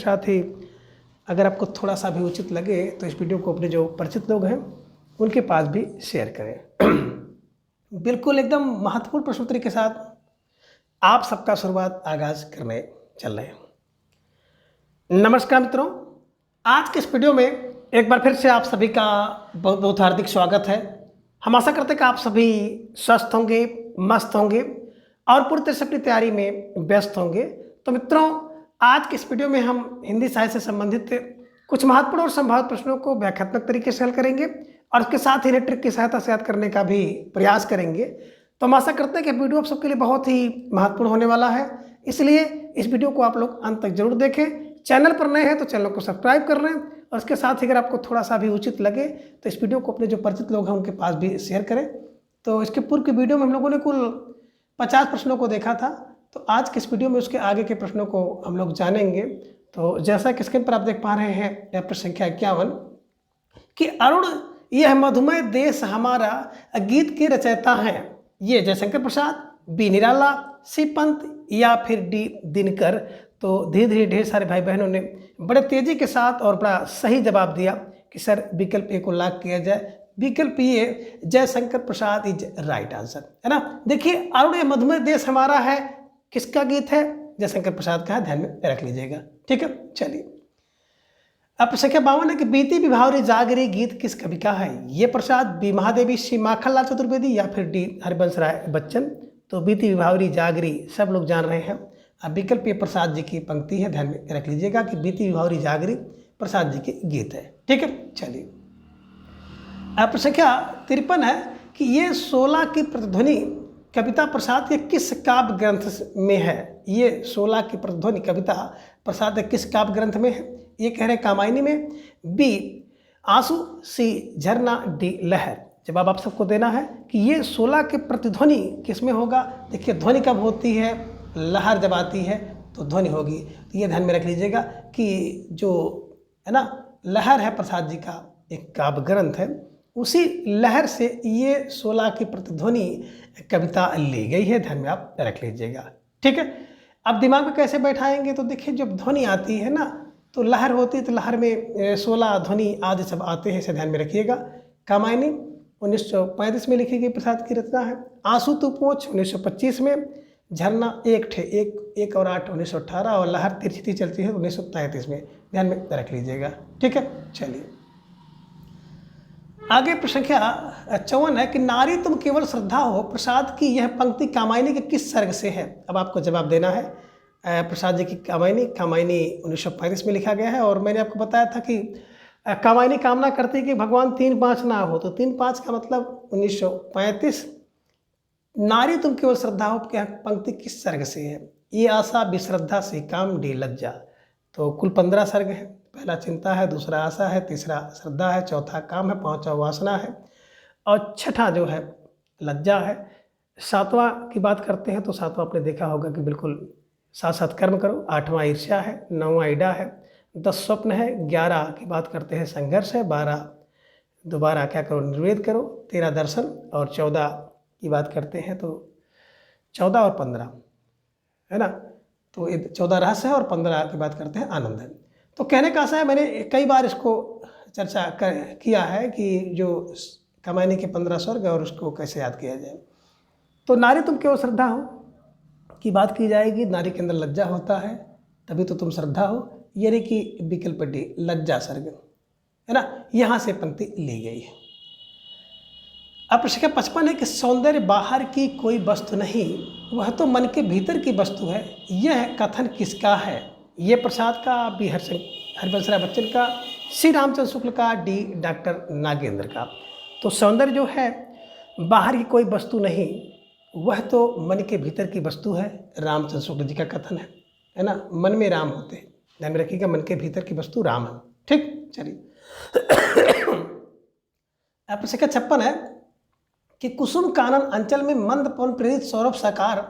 साथ ही अगर आपको थोड़ा सा भी उचित लगे तो इस वीडियो को अपने जो परिचित लोग हैं उनके पास भी शेयर करें। बिल्कुल एकदम महत्वपूर्ण प्रश्नोत्तरी के साथ आप सबका शुरुआत आगाज करने चल रहे हैं। नमस्कार मित्रों, आज के इस वीडियो में एक बार फिर से आप सभी का बहुत बहुत हार्दिक स्वागत है। हम आशा करते हैं कि आप सभी स्वस्थ होंगे, मस्त होंगे और पूरी तरह से अपनी तैयारी में व्यस्त होंगे। तो मित्रों, आज के इस वीडियो में हम हिंदी साहित्य से संबंधित कुछ महत्वपूर्ण और संभावित प्रश्नों को व्याख्यात्मक तरीके से हल करेंगे और उसके साथ ही ट्रिक की सहायता से याद करने का भी प्रयास करेंगे। तो हम आशा करते हैं कि वीडियो आप सबके लिए बहुत ही महत्वपूर्ण होने वाला है, इसलिए इस वीडियो को आप लोग अंत तक जरूर देखें। चैनल पर नए हैं तो चैनल को सब्सक्राइब कर लें और उसके साथ ही अगर आपको थोड़ा सा भी उचित लगे तो इस वीडियो को अपने जो परिचित लोग हैं उनके पास भी शेयर करें। तो इसके पूर्व की वीडियो में हम लोगों ने कुल 50 प्रश्नों को देखा था, तो आज के इस वीडियो में उसके आगे के प्रश्नों को हम लोग जानेंगे। तो जैसा कि स्क्रीन पर आप देख पा रहे हैं प्रश्न संख्या 51 कि अरुण यह मधुमेह देश हमारा गीत के रचयिता हैं, ये जयशंकर प्रसाद, बी निराला, सी पंत या फिर डी दिनकर। तो धीरे धीरे ढेर सारे भाई बहनों ने बड़े तेजी के साथ और बड़ा सही जवाब दिया कि सर विकल्प ए को लॉक किया जाए। विकल्प ए Jaishankar Prasad is right answer, है ना। देखिए, अरुण यह मधुमेह देश हमारा है किसका गीत है? जयशंकर प्रसाद का है, ध्यान में रख लीजिएगा। ठीक है, चलिए अब संख्या 52 है कि बीती विभावरी जागरी गीत किस कवि का है? ये प्रसाद, बी महादेवी, सी माखनलाल चतुर्वेदी या फिर डी हरिवंश राय बच्चन। तो बीती विभावरी जागरी सब लोग जान रहे हैं। अब विकल्प ये प्रसाद जी की पंक्ति है, ध्यान में रख लीजिएगा कि बीती विभावरी जागरी प्रसाद जी के गीत है। ठीक है, चलिए अब संख्या 53 है कि ये 16 की प्रतिध्वनि कविता प्रसाद के किस काव्य ग्रंथ में है? ये 16 की प्रतिध्वनि कविता प्रसाद के किस काव्य ग्रंथ में है? ये कह रहे हैं कामायनी में, बी आंसू, सी झरना, डी लहर। जवाब आप सबको देना है कि ये 16 के प्रतिध्वनि किस में होगा। देखिए, ध्वनि कब होती है? लहर जब आती है तो ध्वनि होगी। तो ये ध्यान में रख लीजिएगा कि जो है ना लहर है प्रसाद जी का एक काव्य ग्रंथ है, उसी लहर से ये 16 की प्रतिध्वनि कविता ली गई है, ध्यान में आप रख लीजिएगा। ठीक है, अब दिमाग में कैसे बैठाएंगे? तो देखिए, जब ध्वनि आती है ना तो लहर होती है, तो लहर में 16 ध्वनि आदि सब आते हैं, इसे ध्यान में रखिएगा। कामायनी 1935 में लिखी गई प्रसाद की रचना है। आंसू तू पोंछ 1925 में, झरना एक और 8 1918 और लहर तिरछी चलती है 1933 में, ध्यान में रख लीजिएगा। ठीक है, चलिए आगे प्रश्न संख्या 54 है कि नारी तुम केवल श्रद्धा हो प्रसाद की यह पंक्ति कामायनी के किस सर्ग से है? अब आपको जवाब देना है। प्रसाद जी की कामायनी 1935 में लिखा गया है और मैंने आपको बताया था कि कामायनी कामना करती है कि भगवान 3-5 ना हो, तो 3-5 का मतलब 1935। नारी तुम केवल श्रद्धा हो क्या पंक्ति किस सर्ग से है? ये आशा, विश्रद्धा से काम, डी लज्जा। तो कुल 15 सर्ग है। पहला चिंता है, दूसरा आशा है, तीसरा श्रद्धा है, चौथा काम है, पांचवा वासना है और छठा जो है लज्जा है। 7वां की बात करते हैं तो 7वां आपने देखा होगा कि बिल्कुल साथ साथ कर्म करो। 8वां ईर्ष्या है, 9वां ईडा है, 10 स्वप्न है, 11 की बात करते हैं संघर्ष है, 12 दोबारा क्या करो निर्वेद करो, 13 दर्शन और 14 की बात करते हैं तो 14 और 15 है ना, तो 14 रहस्य है और 15 की बात करते हैं आनंद है। तो कहने का आशा है, मैंने कई बार इसको चर्चा किया है कि जो कामायनी के 15 स्वर्ग और उसको कैसे याद किया जाए। तो नारी तुम केवल श्रद्धा हो की बात की जाएगी, नारी के अंदर लज्जा होता है तभी तो तुम श्रद्धा हो, यानी कि विकल्प डी लज्जा सर्ग है ना, यहाँ से पंक्ति ली गई है। अब प्रश्न 55 है कि सौंदर्य बाहर की कोई वस्तु नहीं, वह तो मन के भीतर की वस्तु है, यह कथन किसका है? ये प्रसाद का, बी हरिवंश राय बच्चन का, सी रामचंद्र शुक्ल का, डी डॉक्टर नागेंद्र का। तो सौंदर्य जो है बाहर की कोई वस्तु नहीं, वह तो मन के भीतर की वस्तु है, रामचंद्र शुक्ल जी का कथन है ना। मन में राम होते हैं, ध्यान में रखिएगा, मन के भीतर की वस्तु राम है। ठीक, चलिए अब प्रश्न 56 है कि कुसुम कानन अंचल में मंद पवन प्रेरित सौरभ साकार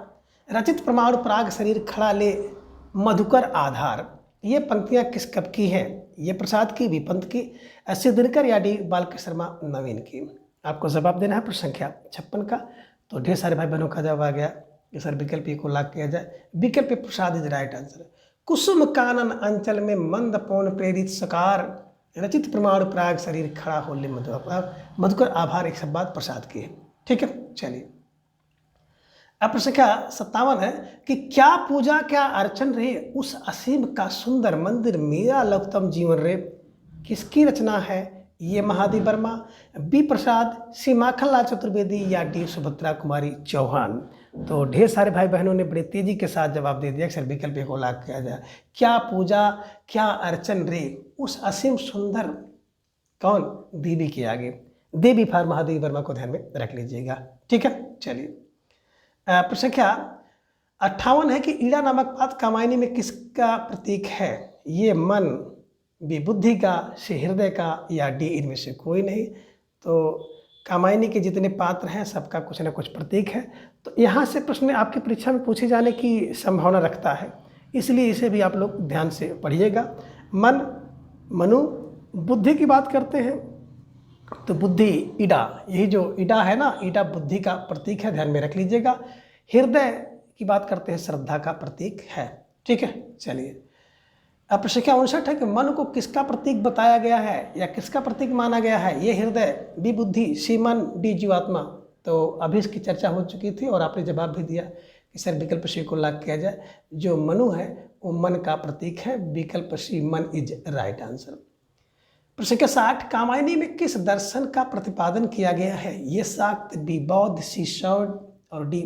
रचित परमाणु पराग शरीर खड़ा ले मधुकर आधार। ये पंक्तियां किस कवि की हैं? ये प्रसाद की, विपंत की, सी दिनकर या डी बालकृष्ण शर्मा नवीन की। आपको जवाब देना है प्रश्न संख्या 56 का। तो ढेर सारे भाई बहनों का जवाब आ गया कि सर विकल्प ए को लॉक किया जाए। विकल्प प्रसाद इज राइट आंसर। कुसुम कानन अंचल में मंद पौन प्रेरित सकार रचित प्रमाण प्राग शरीर खड़ा होले मधुकर आभार एक सब बात प्रसाद की है। ठीक है, चलिए अब प्रश्न क्या 57 है कि क्या पूजा क्या अर्चन रे उस असीम का सुंदर मंदिर मेरा लघुतम जीवन रे। किसकी रचना है? ये महादेव वर्मा, बी प्रसाद, सी माखनलाल चतुर्वेदी या डी सुभद्रा कुमारी चौहान। तो ढेर सारे भाई बहनों ने बड़े तेजी के साथ जवाब दे दिया। अक्सर विकल्प को लाग किया जाए। क्या पूजा क्या अर्चन रे उस असीम सुंदर, कौन? देवी के आगे, देवी फॉर महादेव वर्मा को ध्यान में रख लीजिएगा। ठीक है, चलिए प्रश्न क्या 58 है कि ईड़ा नामक पाद कामायनी में किसका प्रतीक है? ये मन, बी बुद्धि का, सी हृदय का या डी इनमें से कोई नहीं। तो कामायनी के जितने पात्र हैं सबका कुछ ना कुछ प्रतीक है। तो यहाँ से प्रश्न आपकी परीक्षा में पूछे जाने की संभावना रखता है, इसलिए इसे भी आप लोग ध्यान से पढ़िएगा। मन, मनु, बुद्धि की बात करते हैं तो बुद्धि ईड़ा, यही जो ईड़ा है ना, ईड़ा बुद्धि का प्रतीक है, ध्यान में रख लीजिएगा। हृदय की बात करते हैं, श्रद्धा का प्रतीक है। ठीक है, चलिए अब प्रश्न क्या 59 है कि मन को किसका प्रतीक बताया गया है या किसका प्रतीक माना गया है? ये हृदय, बी बुद्धि, सी मन, डी जीवात्मा। तो अभी इसकी चर्चा हो चुकी थी और आपने जवाब भी दिया कि सर विकल्प सी को लाग किया जाए। जो मनु है वो मन का प्रतीक है, विकल्प सी मन इज राइट आंसर। प्रश्न के 60 कामायनी में किस दर्शन का प्रतिपादन किया गया है? ये शाक्त, बी बौद्ध, सी शौड और डी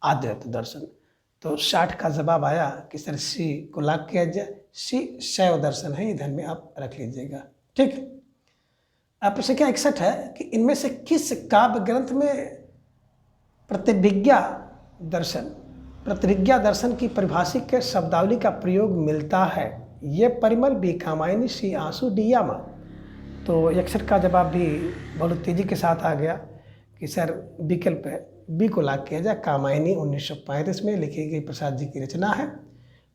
आद्वैत दर्शन। तो 60 का जवाब आया कि सर सी को लाग किया जाए, सी शैव दर्शन है, ये ध्यान में आप रख लीजिएगा। ठीक। अब प्रश्न क्या 61 है कि इनमें से किस काव्य ग्रंथ में प्रतिभिज्ञा दर्शन की परिभाषिक के शब्दावली का प्रयोग मिलता है? ये परिमल, बी कामायनी, सी आंसू, डी यामा। तो 61 का जवाब भी बहुत तेजी के साथ आ गया कि सर विकल्प बी को लाग किया जाए, कामायनी 1935 में लिखी गई प्रसाद जी की रचना है।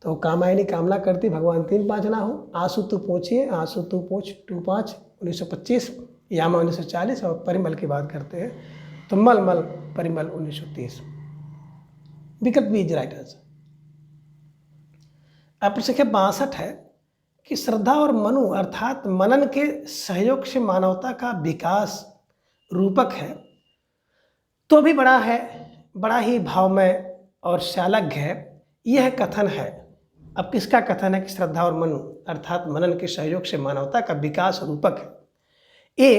तो कामायनी कामना करती भगवान 3 5 ना हो, आंसू तू पोछिए, आंसू तू पोछ 2 5 1925, यामा 1940 और परिमल की बात करते हैं तो मलमल परिमल 1930। विकल्प बी इज राइट आंसर। अब प्रश्न 62 है कि श्रद्धा और मनु अर्थात मनन के सहयोग से मानवता का विकास रूपक है तो भी बड़ा ही भावमय और शालग्य है, यह कथन है। अब किसका कथन है कि श्रद्धा और मनु अर्थात मनन के सहयोग से मानवता का विकास रूपक है? ए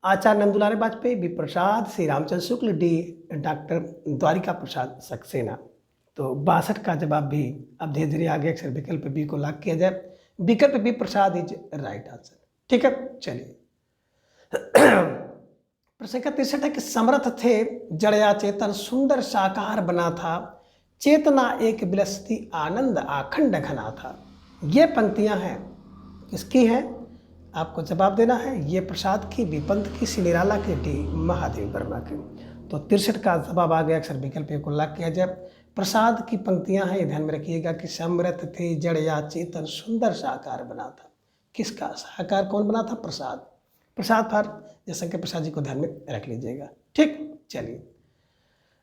आचार्य नंदुलाल वाजपेयी, बी प्रसाद, सी रामचंद्र शुक्ल, डी डॉक्टर द्वारिका प्रसाद सक्सेना। तो 62 का जवाब भी अब धीरे धीरे आगे अक्सर विकल्प बी को लाग किया जाए, विकल्प B Prasad is right answer. ठीक है, चलिए प्रश्न का 63 है कि समर्थ थे जड़या चेतन सुंदर साकार बना था, चेतना एक विलसती आनंद आखंड घना था। ये पंक्तियां हैं किसकी हैं? आपको जवाब देना है। ये प्रसाद की, विपंत की, सी निराला की, डी महादेव वर्मा की। तो 63 का जवाब आ गया, अक्सर विकल्प को लाग किया जाए। प्रसाद की पंक्तियां हैं, ये ध्यान में रखिएगा कि समर्थ थे जड़ या चेतन सुंदर साकार बना था। किसका साकार कौन बना था? प्रसाद। प्रसाद फार जयशंकर प्रसाद जी को ध्यान में रख लीजिएगा। ठीक, चलिए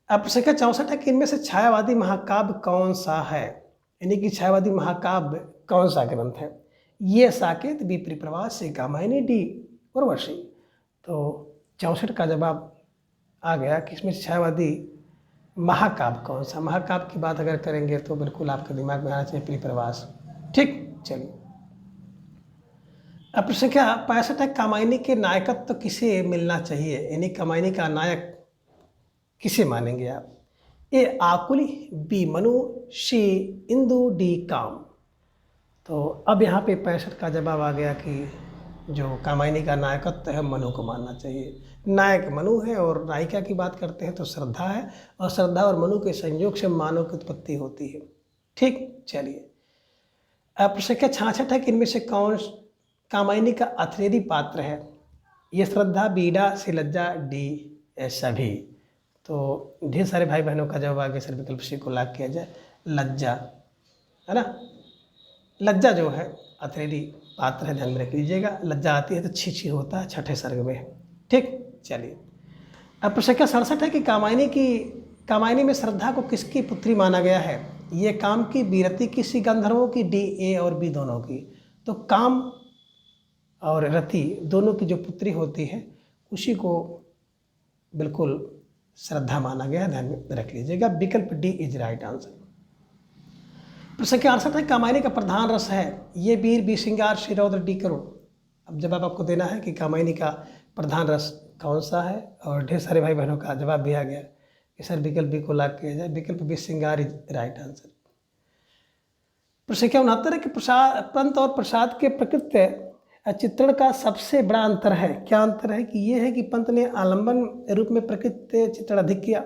अब प्रश्न का 64 है कि इनमें से छायावादी महाकाव्य कौन सा है? यानी कि छायावादी महाकाव्य कौन सा ग्रंथ है? ये साकेत, बी परिप्रवास, सी कामायनी, डी उर्वशी। तो 64 का जवाब आ गया कि इसमें छायावादी महाकाव्य कौन सा? महाकाव्य की बात अगर करेंगे तो बिल्कुल आपके दिमाग में आना चाहिए परिप्रवास। ठीक, चलिए अब प्रश्न क्या 65 है कामायनी के नायकत्व तो किसे मिलना चाहिए? यानी कामायनी का नायक किसे मानेंगे आप? ए आकुली, बी मनु, सी इंदु, डी काम। तो अब यहाँ पे 65 का जवाब आ गया कि जो कामायनी का नायकत्व है मनु को मानना चाहिए। नायक मनु है और नायिका की बात करते हैं तो श्रद्धा है, और श्रद्धा और मनु के संयोग से मानव की उत्पत्ति होती है। ठीक, चलिए अब प्रश्न क्या 66 है कि इनमें से कौन कामायनी का अथरेरी पात्र है? ये श्रद्धा, बीड़ा, सी लज्जा, डी सभी। तो ढेर सारे भाई बहनों का जवाब आगे सर विकल्प सी को लाग किया जाए, लज्जा है ना। लज्जा जो है अथरेरी पात्र है, ध्यान में रख लीजिएगा। लज्जा आती है तो छी होता है, 6ठे सर्ग में। ठीक, चलिए अब प्रश्न क्या 67 है कि कामायनी में श्रद्धा को किसकी पुत्री माना गया है? ये काम की, बीरति किसी गंधर्वों की, डी ए और बी दोनों की। तो काम और रति दोनों की जो पुत्री होती है उसी को बिल्कुल श्रद्धा माना गया, ध्यान में रख लीजिएगा। विकल्प डी इज राइट आंसर। प्रश्न के आंसर है कामायनी का प्रधान रस है, ये वीर बी श्रृंगार सी रौद्र डी करुण। अब जवाब आपको देना है कि कामायनी का प्रधान रस कौन सा है, और ढेर सारे भाई बहनों का जवाब भी आ गया कि सर विकल्प बी को लॉक किया जाए। विकल्प बी श्रृंगार इज राइट आंसर। प्रश्न क्या 69 है कि पंत और प्रसाद के प्रकृत चित्रण का सबसे बड़ा अंतर है। क्या अंतर है? कि ये है कि पंत ने आलंबन रूप में प्रकृत चित्रण अधिक किया।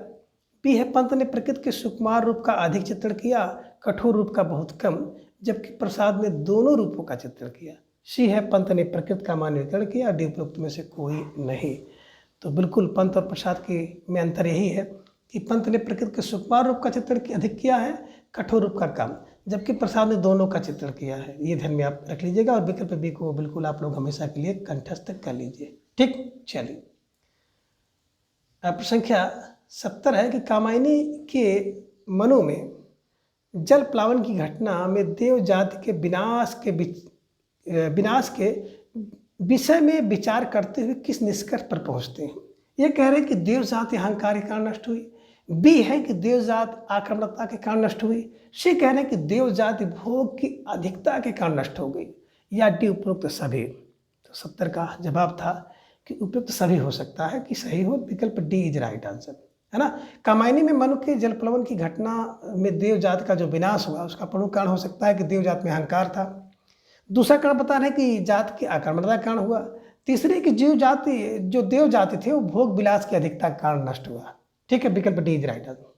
बी है पंत ने प्रकृति के सुकुमार रूप का अधिक चित्रण किया, कठोर रूप का बहुत कम, जबकि प्रसाद ने दोनों रूपों का चित्रण किया। सी है पंत ने प्रकृति का मानवीकरण किया। डी उपरोक्त में से कोई नहीं। तो बिल्कुल पंत और प्रसाद की में अंतर यही है कि पंत ने प्रकृति के सुकुमार रूप का चित्रण अधिक किया है, कठोर रूप का कम, जबकि प्रसाद ने दोनों का चित्रण किया है। ये ध्यान में आप रख लीजिएगा और विकल्प बी को बिल्कुल आप लोग हमेशा के लिए कंठस्थ कर लीजिए। ठीक, चलिए प्रश्न संख्या 70 है कि कामायनी के मनु में जल प्लावन की घटना में देव जाति के विनाश के विषय में विचार करते हुए किस निष्कर्ष पर पहुंचते हैं। ये कह रहे हैं कि देव जाति अहंकार के कारण नष्ट हुई। बी है कि देव जाति आक्रमणता के कारण नष्ट हुई। सी कह रहे हैं कि देव जाति भोग की अधिकता के कारण नष्ट हो गई, या डी उपरोक्त सभी। तो 70 का जवाब था कि उपयुक्त सभी हो सकता है कि सही हो। विकल्प डी इज राइट आंसर, है ना। कामायनी में मनु के जल प्लवन की घटना में देव जाति का जो विनाश हुआ उसका प्रमुख कारण हो सकता है कि देव जाति में अहंकार था। दूसरा कारण बता रहे कि जाति की आक्रमणता का कारण हुआ। तीसरे कि जो देव जाति थे वो भोग विलास की अधिकता के कारण नष्ट हुआ। ठीक है, विकल्प डी इज राइट आंसर।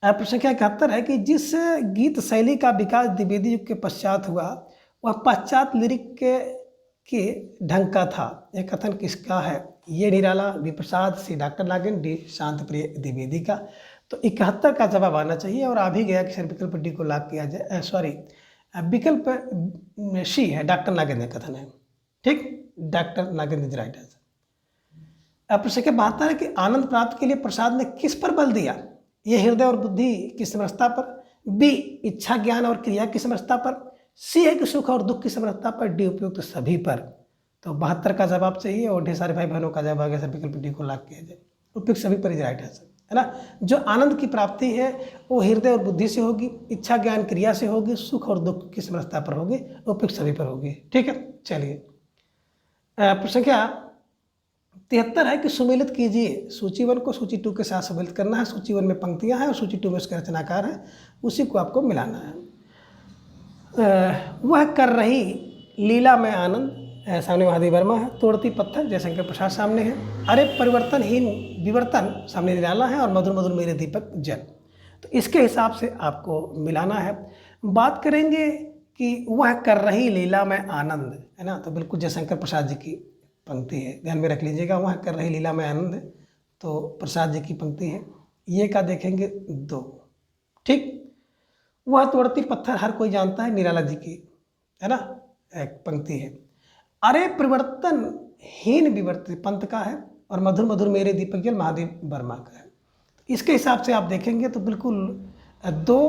प्रश्न संख्या 71 है कि जिस गीत शैली का विकास द्विवेदी युग के पश्चात हुआ वह पश्चात लिरिक के ढंग का था। यह कथन किसका है? ये निराला, बी प्रसाद, सी डॉक्टर नागिन, डी शांत प्रिय द्विवेदी का। तो 71 का जवाब आना चाहिए और आ भी गया कि सर विकल्प डी को लॉक किया जाए। सॉरी, विकल्प सी है, डॉक्टर नागेंद्र कथन है। ठीक, doctor Nagendra is right answer. प्रश्न के 72 है कि आनंद प्राप्त के लिए प्रसाद ने किस पर बल दिया? ये हृदय और बुद्धि की समरसता पर, बी इच्छा ज्ञान और क्रिया की समरसता पर, सी है कि सुख और दुख की समरसता पर, डी उपयुक्त सभी पर। तो 72 का जवाब चाहिए और ढेर सारे भाई बहनों का जवाब आ गया, विकल्प डी को लॉक किया जाए। उपयुक्त सभी पर इज राइट आंसर, है ना। जो आनंद की प्राप्ति है वो हृदय और बुद्धि से होगी, इच्छा ज्ञान क्रिया से होगी, सुख और दुख की समरसता पर होगी, उपयुक्त सभी पर होगी। ठीक है, चलिए प्रश्न क्या 73 है कि सुमेलित कीजिए। सूची 1 को सूची 2 के साथ सुमेलित करना है। सूची 1 में पंक्तियां हैं और सूची 2 में उसके रचनाकार हैं, उसी को आपको मिलाना है। वह कर रही लीला में आनंद, सामने महादेव वर्मा है। तोड़ती पत्थर, जयशंकर प्रसाद सामने है। अरे परिवर्तनहीन विवर्तन, सामने निराला है। और मधुर मधुर मेरे दीपक जल। तो इसके हिसाब से आपको मिलाना है। बात करेंगे कि वह कर रही लीला में आनंद, है ना। तो बिल्कुल जयशंकर प्रसाद जी की पंक्ति है, ध्यान में रख लीजिएगा। वह कर रही लीला में आनंद, तो प्रसाद जी की पंक्ति है। ये का देखेंगे 2। ठीक, वह तोड़ती पत्थर हर कोई जानता है, निराला जी की, है ना, एक पंक्ति है। अरे परिवर्तनहीन विवर्तित पंत का है और मधुर मधुर मेरे दीपक जल महादेव वर्मा का है। इसके हिसाब से आप देखेंगे तो बिल्कुल 2,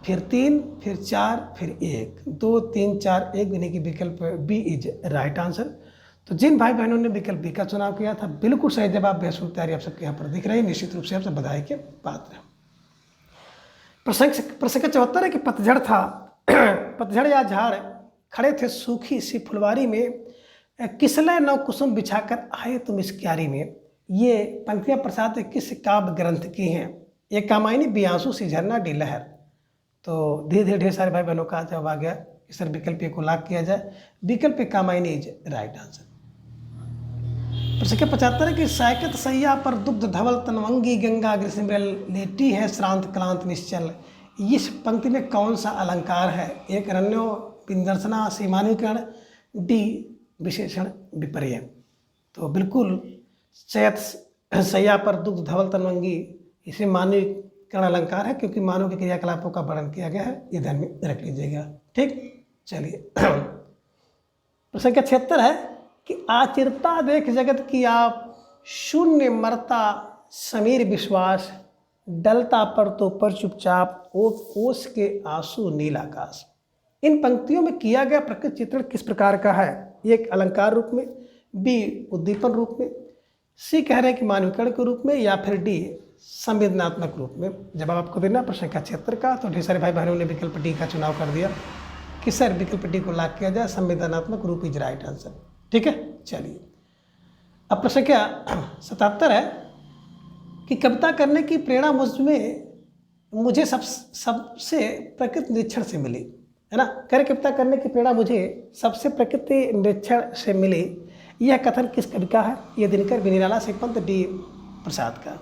फिर 3, फिर 4, फिर 1, 2, 3, 4, 1 यानी कि विकल्प बी इज राइट आंसर। तो जिन भाई बहनों ने विकल्प बी का चुनाव किया था बिल्कुल सही जवाब। बेहद तैयारी आप सबके यहाँ पर दिख रही है, निश्चित रूप से आप सब बधाई के पात्र हैं। प्रश्न का 74 है कि पतझड़ था पतझड़ या झाड़ खड़े थे सूखी सी फुलवारी में, किसलय नव कुसुम बिछाकर आए तुम इस क्यारी में। ये पंक्तियाँ प्रसाद किस काव्य ग्रंथ की हैं? ये कामायनी, बी आंसू, सी झरना, डी लहर। तो धीरे धीरे ढेर सारे भाई बहनों का जवाब आ गया कि सर विकल्प को लॉक किया जाए। विकल्प कामायनी इज राइट आंसर। प्रश्न के 75 है कि सायकत सैया पर दुग्ध धवल तनवंगी गंगा ग्रीष्मल लेटी है श्रांत क्लांत निश्चल। इस पंक्ति में कौन सा अलंकार है? एक अरण्यो, पिंदर्शना, सी मानवीकरण, डी विशेषण विपर्य। तो बिल्कुल सैया पर दुग्ध धवल तनवंगी, इसे मानवीकरण अलंकार है क्योंकि मानव के क्रियाकलापों का वर्णन किया गया है। ये ध्यान में रख लीजिएगा। ठीक, चलिए प्रश्न का 76 है कि आचिरता देख जगत की आप, शून्य मरता समीर विश्वास, डलता पर तो पर चुपचाप ओस के आंसू नील आकाश। इन पंक्तियों में किया गया प्रकृति चित्रण किस प्रकार का है? ये एक अलंकार रूप में, बी उद्दीपन रूप में, सी कह रहे हैं कि मानवीकरण के रूप में, या फिर डी संवेदनात्मक रूप में। जवाब आपको देना प्रश्न संख्या 76 का। तो ढेर सारे भाई बहनों ने विकल्प डी का चुनाव कर दिया कि सर विकल्प डी को लॉक किया जाए, संवेदनात्मक रूप इज राइट आंसर। ठीक है, चलिए अब प्रश्न संख्या 77 है कि कविता करने की प्रेरणा मुझे सबसे प्रकृति निरीक्षण से मिली, है ना। कह रहे कविता करने की प्रेरणा मुझे सबसे प्रकृति निरीक्षण से मिली, यह कथन किस कवि का है? ये दिनकर, बी निराला, सी पंत, डी प्रसाद का।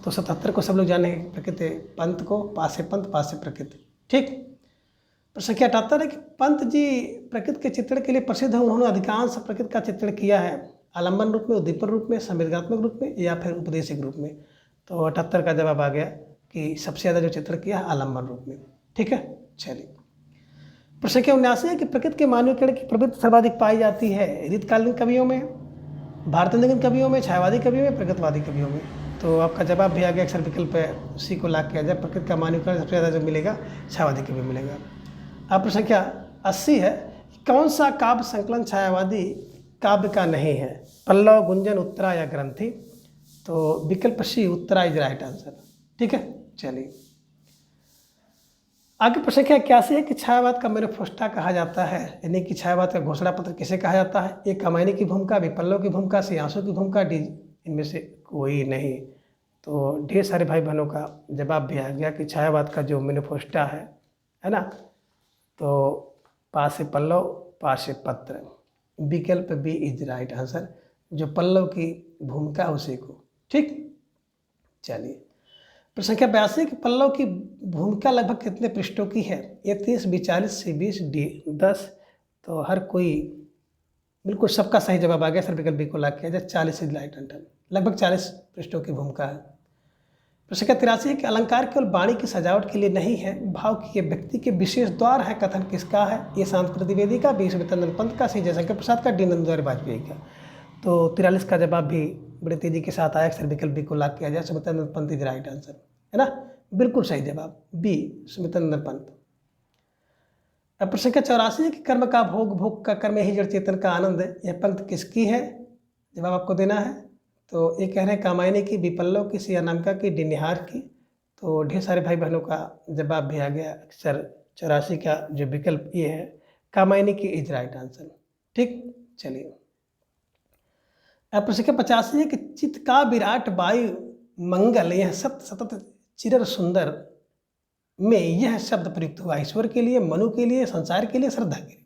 तो 77 को सब लोग जाने प्रकृति पंत को, पास से पंत, पास से प्रकृति। ठीक, प्रश्न संख्या 78 है कि पंत जी प्रकृति के चित्रण के लिए प्रसिद्ध है। उन्होंने अधिकांश प्रकृति का चित्रण किया है आलम्बन रूप में, उद्दीपन रूप में, संवेदनात्मक रूप में, या फिर उपदेशिक रूप में। तो 78 का जवाब आ गया कि सबसे ज़्यादा जो चित्रण किया है आलम्बन रूप में। ठीक है, चलिए प्रश्न संख्या 79 है कि प्रकृति के मानवीकरण की प्रवृत्ति सर्वाधिक पाई जाती है रीतकालीन कवियों में, भारतानुगत कवियों में, छायावादी कवियों में, प्रगतिवादी कवियों में। तो आपका जवाब भी आ गया अक्सर विकल्प सी को लॉक किया जाए। प्रकृति का मानवीकरण सबसे ज़्यादा जो मिलेगा छायावादी कवि मिलेगा। अब प्रश्न संख्या 80 है, कौन सा काव्य संकलन छायावादी काव्य का नहीं है? पल्लव, गुंजन, उत्तरा या ग्रंथि। तो विकल्प सी उत्तरा इज राइट आंसर। ठीक है, चलिए आगे प्रश्न संख्या 81 है कि छायावाद का मैनिफेस्टो कहा जाता है, यानी कि छायावाद का घोषणा पत्र किसे कहा जाता है? ए कामायनी की भूमिका, बी पल्लव की भूमिका, सी आंसू की भूमिका, डी इनमें से कोई नहीं। तो ढेर सारे भाई बहनों का जवाब भी आ गया कि छायावाद का जो मैनिफेस्टो है ना, तो पास से पल्लव, पास से पत्र, विकल्प बी इज राइट आंसर। जो पल्लव की भूमिका है उसी को। ठीक, चलिए प्रश्न संख्या 82 कि पल्लव की भूमिका लगभग कितने पृष्ठों की है? ये 30, बी 40, सी 20, डी 10। तो हर कोई बिल्कुल सबका सही जवाब आ गया सर, विकल्प बी को लॉक किया जाए, 40 इज राइट आंसर। लगभग 40 पृष्ठों की भूमिका है। प्रश्न संख्या 83 है कि अलंकार केवल वाणी की सजावट के लिए नहीं है, भाव की ये व्यक्ति के विशेष द्वार है, कथन किसका है? ये शांति द्विवेदी का, बी सुमित्रानंद पंत का, सी जयशंकर प्रसाद का, डी नंदबिहारी वाजपेयी का। तो 43 का जवाब भी बड़े तेजी के साथ आया, सर विकल्प बी को लॉक किया जाए, Sumitranand Pant is right answer, है ना। बिल्कुल सही जवाब बी सुमित्रानंद पंत। अब प्रश्न संख्या 84 है कि कर्म का भोग, भोग का कर्म ही जड़ चेतन का आनंद, यह पंक्ति किसकी है? जवाब आपको देना है। तो ये कह रहे हैं कामायनी की, बी पल्लव की, सी अनामिका की, डी निहार की। तो ढेर सारे भाई बहनों का जवाब भी आ गया सर, 84 का जो विकल्प ये है कामायनी की इज राइट आंसर। ठीक, चलिए अब प्रश्न संख्या 85 है कि चित्त का विराट वायु मंगल, यह सतत चिर सुंदर में यह शब्द प्रयुक्त हुआ ईश्वर के लिए, मनु के लिए, संसार के लिए, श्रद्धा के लिए।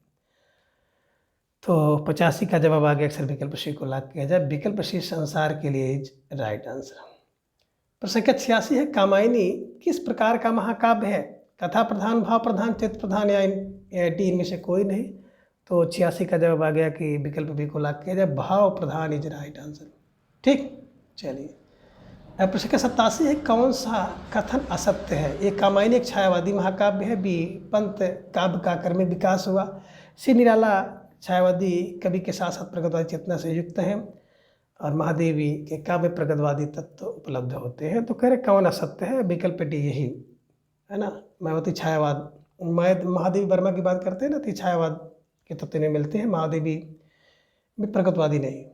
तो 85 का जवाब आ गया अक्सर विकल्प सी को लॉक किया जाए, विकल्प सी संसार के लिए इज राइट आंसर। प्रश्न संख्या 86 है कामायनी किस प्रकार का महाकाव्य है? कथा प्रधान, भाव प्रधान, चित्र प्रधान, या डी इनमें से कोई नहीं। तो 86 का जवाब आ गया कि विकल्प बी को लॉक किया जाए, भाव प्रधान इज राइट आंसर। ठीक, चलिए अब प्रश्न संख्या 87 है कौन सा कथन असत्य है? एक कामायनी एक छायावादी महाकाव्य है, बी पंत काव्य का कर्म में विकास हुआ, सी निराला छायावादी कवि के साथ साथ प्रगतवादी चेतना से युक्त हैं, और महादेवी के काव्य प्रगतवादी तत्व उपलब्ध होते हैं। तो कह रहे कौन असत्य है? विकल्प डी यही है ना, मायावती छायावाद। महादेवी वर्मा की बात करते हैं ना, तो छायावाद के तत्व में मिलते हैं, महादेवी में प्रगतवादी नहीं।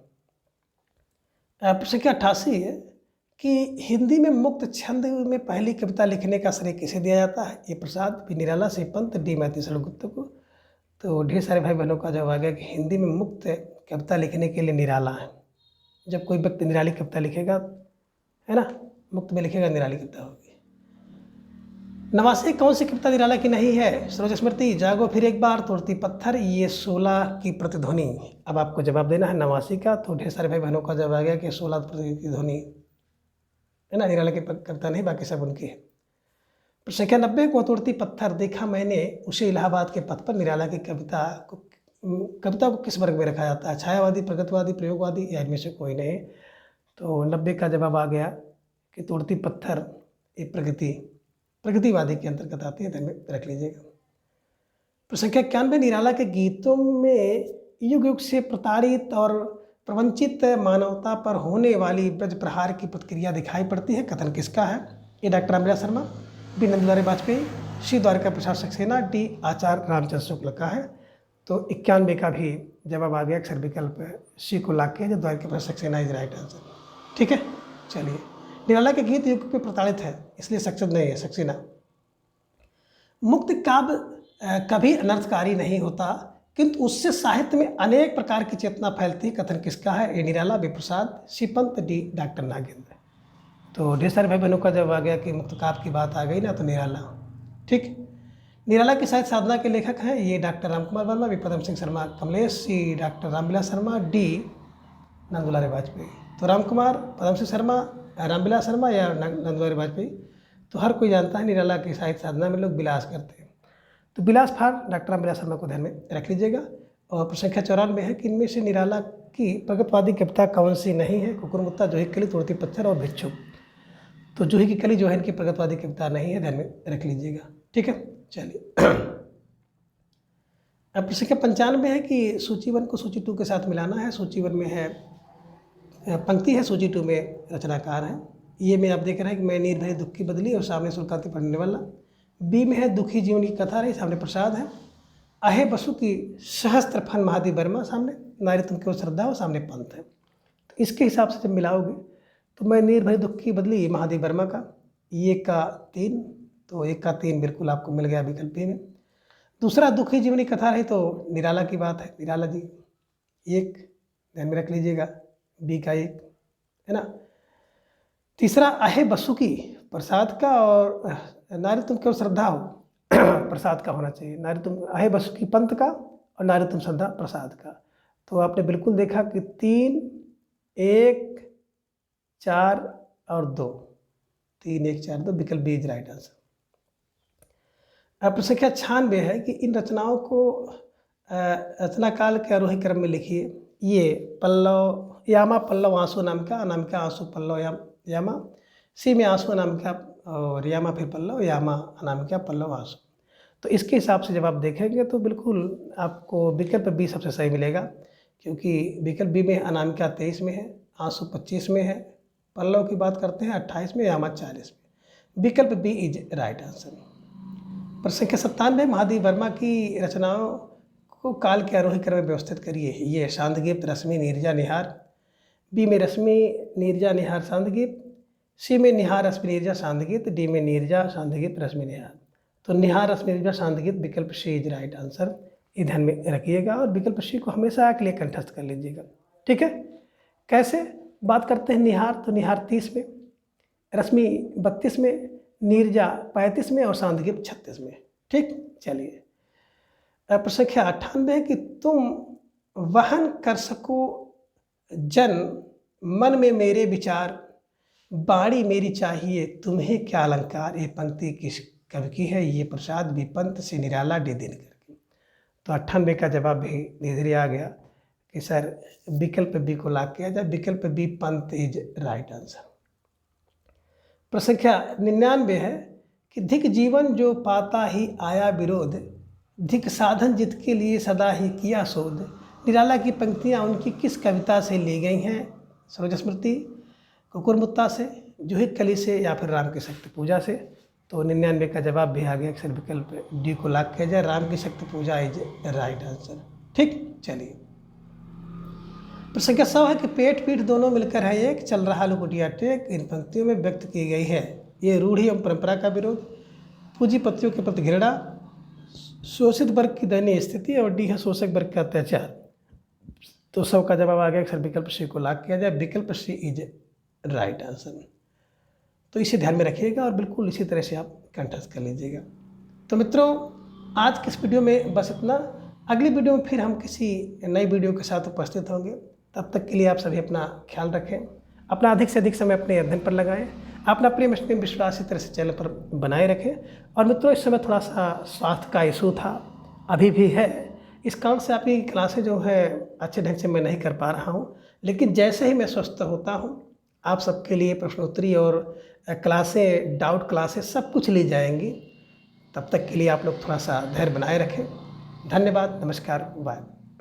प्रश्न संख्या 88 है कि हिंदी में मुक्त छंद में पहली कविता लिखने का श्रेय किसे दिया जाता है? ए प्रसाद, बी निराला, सी पंत, डी मैतीसर गुप्त को। तो ढेर सारे भाई बहनों का जवाब आ गया कि हिंदी में मुक्त कविता लिखने के लिए निराला है। जब कोई व्यक्ति निराली कविता लिखेगा, है ना, मुक्त में लिखेगा, निराली कविता होगी। 89 कौन सी कविता निराला की नहीं है? सरोज स्मृति, जागो फिर एक बार, तोड़ती पत्थर, ये 16 की प्रतिध्वनि। अब आपको जवाब देना है 89 का। तो ढेर सारे भाई बहनों का जवाब आ गया कि 16 प्रतिध्वनि है ना, निराला की कविता नहीं, बाकी सब उनकी है। प्रश्न संख्या 90 को तोड़ती पत्थर देखा मैंने उसे इलाहाबाद के पथ पर, निराला की कविता को किस वर्ग में रखा जाता है? छायावादी, प्रगतिवादी, प्रयोगवादी, या इनमें से कोई नहीं। तो 90 का जवाब आ गया कि तोड़ती पत्थर ये प्रगतिवादी के अंतर्गत आती है, ध्यान में रख लीजिएगा। प्रश्न संख्या 91 निराला के गीतों में युग युग से प्रताड़ित और प्रवंचित मानवता पर होने वाली ब्रज प्रहार की प्रतिक्रिया दिखाई पड़ती है, कथन किसका है? ए डॉक्टर रामविलास शर्मा, बी नंदुलारे वाजपेयी, सी द्वारका प्रसाद सक्सेना, डी आचार्य रामचंद्र शुक्ल का है। तो 91 का भी जवाब आ गया अक्सर विकल्प सी को लाख के, जो Dwarka Prasad Saxena is right answer. ठीक है, चलिए। निराला के गीत युग पे प्रताड़ित है, इसलिए सक्सेना नहीं है, सक्सेना। मुक्त काव्य कभी अनर्थकारी नहीं होता, किंतु उससे साहित्य में अनेक प्रकार की चेतना फैलती है। कथन किसका है? ए निराला, बी प्रसाद, सी पंत, डी डॉक्टर नागेंद्र। तो ढेर सारे भाई बहनों का जब आ गया कि मुक्त काव्य की बात आ गई ना, तो निराला। ठीक, निराला की साहित्य साधना के लेखक हैं ये डॉक्टर रामकुमार वर्मा, बी पदम सिंह शर्मा कमलेश, सी डॉक्टर रामविलास शर्मा, डी नंदुलारे वाजपेयी। तो रामकुमार, पदम सिंह शर्मा, रामविलास शर्मा या नंदुलारे वाजपेयी। तो हर कोई जानता है निराला की साहित्य साधना में लोग विलास करते हैं। तो विलास फार डॉक्टर रामविलास शर्मा को ध्यान में रख लीजिएगा। और प्रश्न संख्या 94 है कि इनमें से निराला की प्रगतवादी कविता कौन सी नहीं है? कुकुरमुत्ता, जूही की कली, तोड़ती पत्थर और भिक्षु। तो जूही की कली जो है इनकी प्रगतवादी कविता नहीं है, ध्यान में रख लीजिएगा। ठीक है, चलिए। अब प्रश्न संख्या 95 है कि सूची 1 को सूची 2 के साथ मिलाना है। सूची 1 में है पंक्ति है, सूची 2 में रचनाकार है। ये में आप देख रहे हैं कि मैं निर्भय दुख की बदली और सामने सुल्काती पढ़ने वाला। बी में है दुखी जीवन की कथा रही, सामने प्रसाद है। अहे बसु की सहस्त्र फन महादेव वर्मा, सामने नारी तुम क्यों श्रद्धा हो, सामने पंथ है। तो इसके हिसाब से जब मिलाओगे तो मैं निर्भय दुख की बदली महादेव वर्मा का, ये का 3, तो 1 का 3 बिल्कुल आपको मिल गया विकल्प में। दूसरा दुखी जीवनी कथा रही तो निराला की बात है, निराला जी 1 ध्यान में रख लीजिएगा, बी का 1 है ना। तीसरा अहे बसु की प्रसाद का, और नारी तुम क्यों श्रद्धा हो प्रसाद का होना चाहिए। नारी तुम अहे बसु की पंथ का और नारी तुम श्रद्धा प्रसाद का। तो आपने बिल्कुल देखा कि 3, 1, 4 और 2, 3, 1, 4, 2 विकल्प बी इज राइट आंसर। अब प्रश्न संख्या 96 है कि इन रचनाओं को रचना काल के आरोही क्रम में लिखिए। ये पल्लव यामा पल्लव आंसू अनामिका, अनामिका आंसू पल्लव यामा, सी में आंसू अनामिका और यामा फिर पल्लव, यामा अनामिका पल्लव आंसू। तो इसके हिसाब से जब आप देखेंगे तो बिल्कुल आपको विकल्प बी सबसे सही मिलेगा, क्योंकि विकल्प बी में अनामिका 23 में है, आंसू 25 में है, पल्लव की बात करते हैं 28 में, यामा 40 में। विकल्प बी इज राइट आंसर। प्रश्न संख्या 97 महादेव वर्मा की रचनाओं को काल के आरोही क्रम में व्यवस्थित करिए। ये शांतगीत, रश्मि, नीरजा, निहार। बी में रश्मि, नीरजा, निहार, शांतगीत। सी में निहार, रश्मि, नीरजा, शांतगीत। डी में नीरजा, शांतगीत, रश्मि, निहार। तो निहार, रश्मि, नीरजा, शांतगीत विकल्प सी इज राइट आंसर। ये ध्यान में रखिएगा और विकल्प सी को हमेशा के लिए कंठस्थ कर लीजिएगा। ठीक है, कैसे बात करते हैं निहार? तो निहार 30 में, रश्मि 32 में, नीरजा 35 में और शांतगीत 36 में। ठीक, चलिए। प्रश्न संख्या 98 है कि तुम वहन कर सको जन मन में मेरे विचार, बाणी मेरी चाहिए तुम्हें क्या अलंकार। ये पंक्ति किस कवि की है? ये प्रसाद, बी पंत, से निराला, डी दिनकर की। तो 98 का जवाब भी धीरे धीरे आ गया कि सर विकल्प बी को लॉक किया जाए। विकल्प B Pant is right answer. प्रश्न संख्या 99 है कि धिक जीवन जो पाता ही आया विरोध, धिक साधन जित के लिए सदा ही किया शोध। निराला की पंक्तियाँ उनकी किस कविता से ली गई हैं? सरोज स्मृति, कुकुरमुत्ता से, जूही की कली से, या फिर राम की शक्ति पूजा से। तो 99 का जवाब भी आ गया, अक्सर विकल्प डी को लॉक किया जाए, राम की शक्ति पूजा इज राइट आंसर। ठीक, चलिए। प्रश्न संख्या 100 है कि पेट पीठ दोनों मिलकर है एक, चल रहा लुकुटिया टेक। इन पंक्तियों में व्यक्त की गई है ये रूढ़ी एवं परंपरा का विरोध, पूंजीपतियों के प्रति घृणा, शोषित वर्ग की दयनीय स्थिति, और डी है शोषक वर्ग का अत्याचार। तो 100 का जवाब आ गया, अक्सर विकल्प सी को लॉक किया जाए। विकल्प सी इज राइट आंसर। तो इसे ध्यान में रखिएगा और बिल्कुल इसी तरह से आप कंठस्थ कर लीजिएगा। तो मित्रों, आज के इस वीडियो में बस इतना। अगली वीडियो में फिर हम किसी नई वीडियो के साथ उपस्थित होंगे। तब तक के लिए आप सभी अपना ख्याल रखें, अपना अधिक से अधिक समय अपने अध्ययन पर लगाएं, अपना प्रेम स्नेह विश्वास इस तरह से चैनल पर बनाए रखें। और मित्रों, इस समय थोड़ा सा स्वास्थ्य का इशू था, अभी भी है, इस कारण से आपकी क्लासें जो है अच्छे ढंग से मैं नहीं कर पा रहा हूँ। लेकिन जैसे ही मैं स्वस्थ होता हूँ, आप सबके लिए प्रश्नोत्तरी और क्लासें, डाउट क्लासेस सब कुछ ली जाएंगी। तब तक के लिए आप लोग थोड़ा सा धैर्य बनाए रखें। धन्यवाद, नमस्कार, बाय।